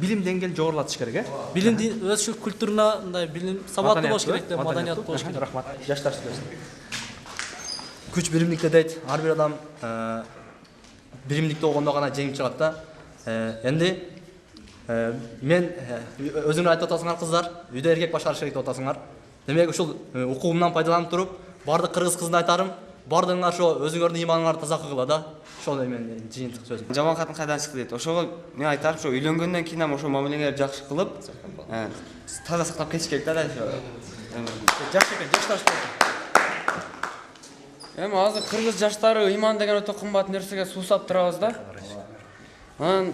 билим деңгээлин жогорулатыш керек, Билим өз şu культурuna мындай билим сабаттуу болуш керек да, маданият болуш керек. Рахмат. Жаштар сүйлөсүн. Күч биримдикте дейт, ар бир адам биримдикте болгондо гана жеңип чыгат да. Энди мен өзүңөр айтып атасыңар кыздар, үйдө эркек башкарыш керек деп атасыңар. Демек ушул укугумдан пайдаланып туруп, бардык кыргыз кызына айтарым, бардыгыңар ошо өзүңөрдүн иманыңарды таза кылгыла да. Ошол мен жыйынтык сөзүм. Жаман катын кайдан чыкты дейт. Ошого мен айтарым, ошо үйлөнгөндөн кийин ошо мамилеңерди жакшы кылып, таза сактап кетиш керек да. Жакшы экен, жаштар сүйлөсүн. Эми азыр кыргыз жаштары ыйман деген өтө кымбат нерсеге суусап турабыз да. Анан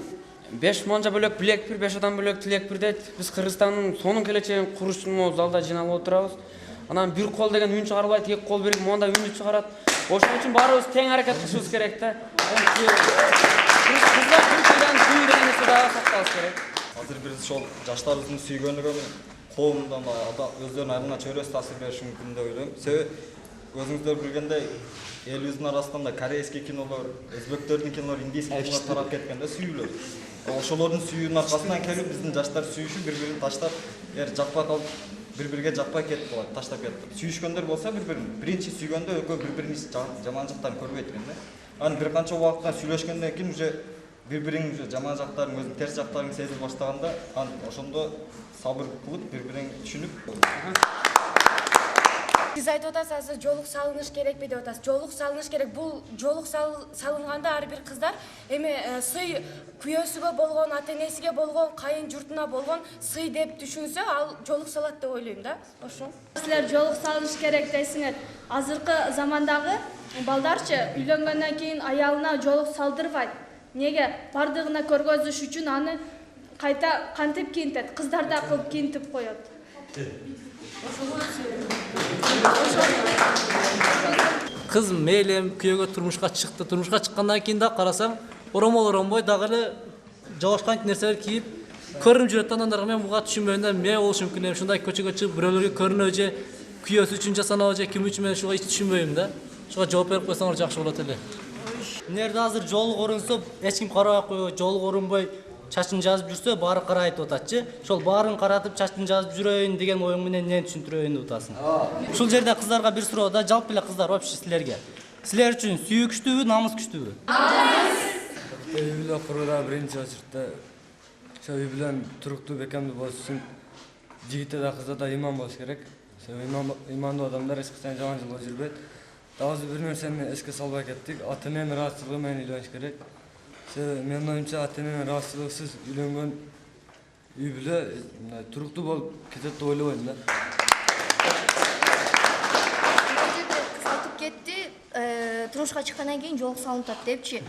5 монжа бөлөк билек бир, 5 адам бөлөк тилек бир дейт. Биз Кыргызстандын сонун келечегин куруш үчүн залда жиналып отурабыз. Анан бир кол деген үн чыгарбайт, эки кол биригип монда үнү чыгарат. Ошон үчүн баарыбыз тең аракет кылышыбыз керек да. Кыздар күнчүгөн күн деген нерсе дагы сакталыш керек. Азыр биз ошол жаштарыбыздын сүйгөнүгө коомдон өздөрүнүн айылына чөйрөсү таасир бериши мүмкүн деп ойлойм. Себеби өзүңүздөр билгендей элибиздин арасында корейский кинолор, өзбектөрдүн кинолору, индийский кинолор тарап кеткен да сүйүүлөр. Ошолордун сүйүүнүн аркасынан келип биздин жаштар сүйүшүп, бири-бирин таштап, жакпай калып, бири-бириге жакпай кетип калат, таштап кетип. Сүйүшкөндөр болсо бири-бирин биринчи сүйгөндө экөө бири-биринин жаман жактарын көрбөйт экен да. Анан бир канча убакыттан сүйлөшкөндөн кийин уже бири-бириңин уже жаман жактарын, өзүнүн терс жактарын сезип баштаганда, анан ошондо сабыр кылып, бири-бириңи түшүнүп. Siz айтып атасыз, жолук салыныш керекпи деп атасыз. Жолук салыныш керек. Бул жолук салынганда ар бир кыздар эми сый күйөөсүгө болгон, ата-энесиге болгон, кайын журтуна болгон сый деп түшүнсө, ал жолук салат деп ойлойм да. Ошо. Силер жолук салыныш керек дейсиңер. Азыркы замандагы балдарчы үйлөнгөндөн кийин аялына жолук салдырбайт. Неге? Бардыгына көргөзүш үчүн аны кайта кантип кийинтет, кыздар да кылып кийинтип коет. Кыз мейлем күйөөгө турмушка чыкты. Турмушка чыккандан кийин да карасаң, оромой дагы эле жабышкан нерселер кийип көрүнүп жүрөт да. Андан мен буга түшүнбөйм да, эмне болушу мүмкүн? Эми ушундай көчөгө чыгып бирөөлөргө көрүнөбү же күйөөсү үчүн жасанабы же ким үчүн, мен ушуга эч түшүнбөйм да. Ушуга жооп берип койсоңор жакшы болот эле. Эмнерде азыр жолу орунса, эч ким карабай койбой, жолу орунбой чачын жазып жүрсө, баары карайт деп ататчы. Ошол баарын каратып чачын жазып жүрөйүн деген оюң менен эмнени түшүндүрөйүн деп атасың. Ушул жерде кыздарга бир суроо да, жалпы эле кыздар вообще силерге. Силер үчүн сүйүү күчтүүбү, намыс күчтүүбү? Намыс. Үй бүлө курууда биринчи очередте ошо үй бүлөнү туруктуу бекемдүү болуш үчүн жигитте да кызда да иман болуш керек. Имандуу адамдар эч качан жаман жолго жүрбөйт. Дагы бир нерсени эске салбай кеттик. Ата-эненин ыраазычылыгы менен үйлөнүш керек. Менин оюмча ата-эненин ыраазычылыгысыз үйлөнгөн үй бүлө туруктуу болуп кетет деп ойлобойм да. Кыз айтып кетти, турмушка чыккандан кийин жолук салынат депчи.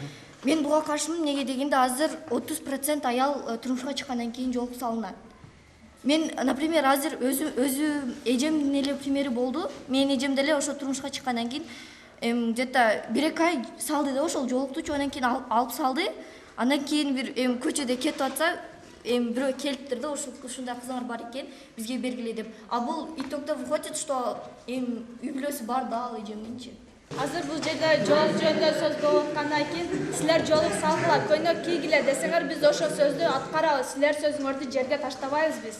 Мен буга каршымын, эмнеге дегенде азыр 30% аял турмушка чыккандан кийин жолук салынат. Мен, например, азыр өзү эжемдин эле примери болду. Менин эжем деле ошо турмушка чыккандан кийин где-то 1-2 ай салды да, ошол жолуктучу, андан кийин алып салды. Андан кийин бир көчөдө кетип атса, бирөө келиптир да, ушундай кызыңар бар экен, бизге бергиле деп. А бул итогда выходит, что үй бүлөсү бар да ал эжемдинчи. Азыр бул жерде жолук жөнүндө сөз болуп аткандан кийин силер жолук салгыла, көйнөк кийгиле десеңер, биз ошол сөздү аткарабыз. Силер сөзүңөрдү жерге таштабайбыз биз.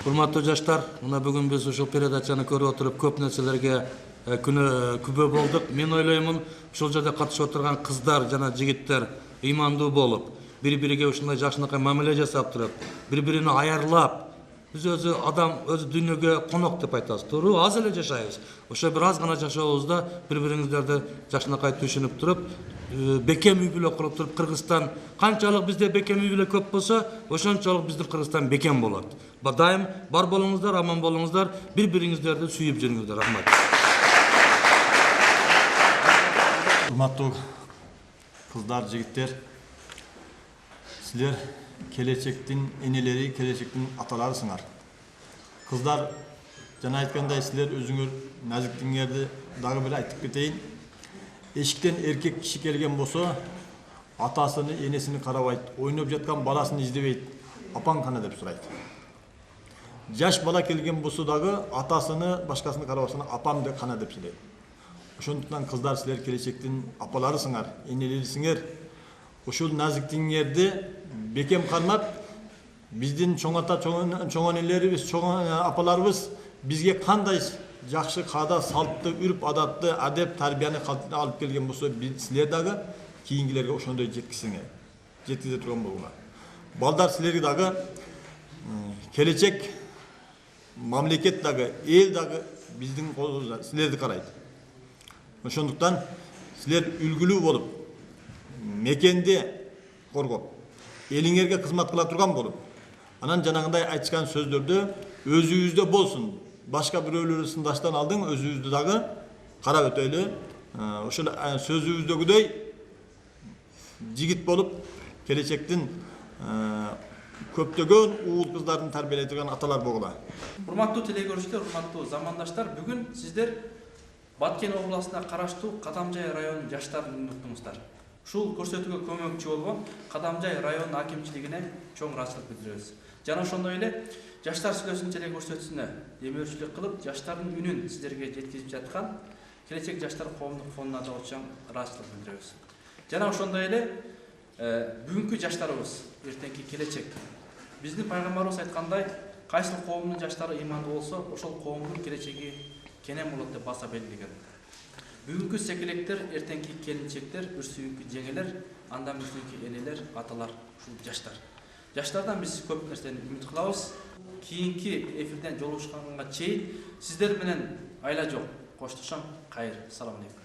Урматтуу жаштар, мына бүгүн биз ушул передачаны көрүп отуруп көп нерселерге күбө болдук. Мен ойлоймун, ушул жерде катышып отурган кыздар жана жигиттер ыймандуу болуп, бири-бириге ушундай жакшынакай мамиле жасап туруп, бири-биrini аярлап, биз адам өзү дүйнөгө конок деп айтабыз, туура, аз эле жашайбыз. Ошо бир аз гана жашообузда бири-бириңиздерди жакшынакай түшүнүп туруп, бекем үй бүлө куруп туруп, Кыргызстан канчалык бизде бекем үй бүлө көп болсо, ошончолук биздин Кыргызстан бекем болот. Дайым бар болуңуздар, аман болуңуздар, бири-бириңиздерди сүйүп жүрүңүздөр. Рахмат. Урматтуу кыздар, жигиттер, силер келечектин энелери, келечектин аталарысыңар. Кыздар, жана айткандай, силер өзүңөр назиктигиңерди дагы бир айтып кетейин. Эшиктен эркек киши келген болсо, атасыны, энесини карабайт, ойноп жаткан баласын издебейт, апаң кана деп сурайт. Жаш бала келген болсо дагы атасыны, башкасыны карабасына апам деп кана деп сурайт. Ошондуктан кыздар, силер келечектин апаларысыңар, энелерисиңер. ушул назиктигиңерди бекем кармап, биздин чоң ата, чоң энелерибиз, чоң апаларыбыз бизге кандай жакшы каада, салтты, үрп адатты, адеп, тарбияны алып келген болсо, силер дагы кийингилерге ошондой жеткизе турган болгула. Балдар силерге дагы келечек мамлекет дагы, эл дагы биздин колубузда силерди карайт. Ошондуктан силер үлгүлүү болуп, мекенди коргоп, элиңерге кызмат кыла турган болуп, анан жанагындай айтышкан сөздөрдү өзүбүздө болсун. Башка бирөөлөрдү сындаштан алдың, өзүбүздү дагы карап өтөйлү. Ошол сөзүбүздөгүдөй жигит болуп, келечектин көптөгөн уул кыздарын тарбиялай турган аталар болгула. Урматтуу телекөрүүчүлөр, урматтуу замандаштар, бүгүн сиздер Баткен областына караштуу Кадамжай районунун жаштарын уктуңуздар. Ушул көрсөтүүгө көмөкчү болгон Кадамжай район акимчилигине чоң ыраазычылык билдиребиз. Жана ошондой эле жаштар сүйлөсүн телекөрсөтүүсүнө демөөрчүлүк кылып, жаштардын үнүн сиздерге жеткизип жаткан Келечек жаштар коомдук фондуна да чоң ыраазычылык билдиребиз. Жана ошондой эле бүгүнкү жаштарыбыз эртеңки келечек. Биздин пайгамбарыбыз айткандай, кайсыл коомдун жаштары ыймандуу болсо, ошол коомдун келечеги кенен болот деп баса белгилеген. Бүгүнкү секелектер, эртеңки келинчектер, бүрсүйүнкү жеңелер, андан бүрсүйүнкү энелер, аталар, ушул жаштар. Жаштардан биз көп нерсени үмүт кылабыз. Кийинки эфирден жолугушканга чейин сиздер менен айла жок. Коштошом, кайыр, салам алейкум.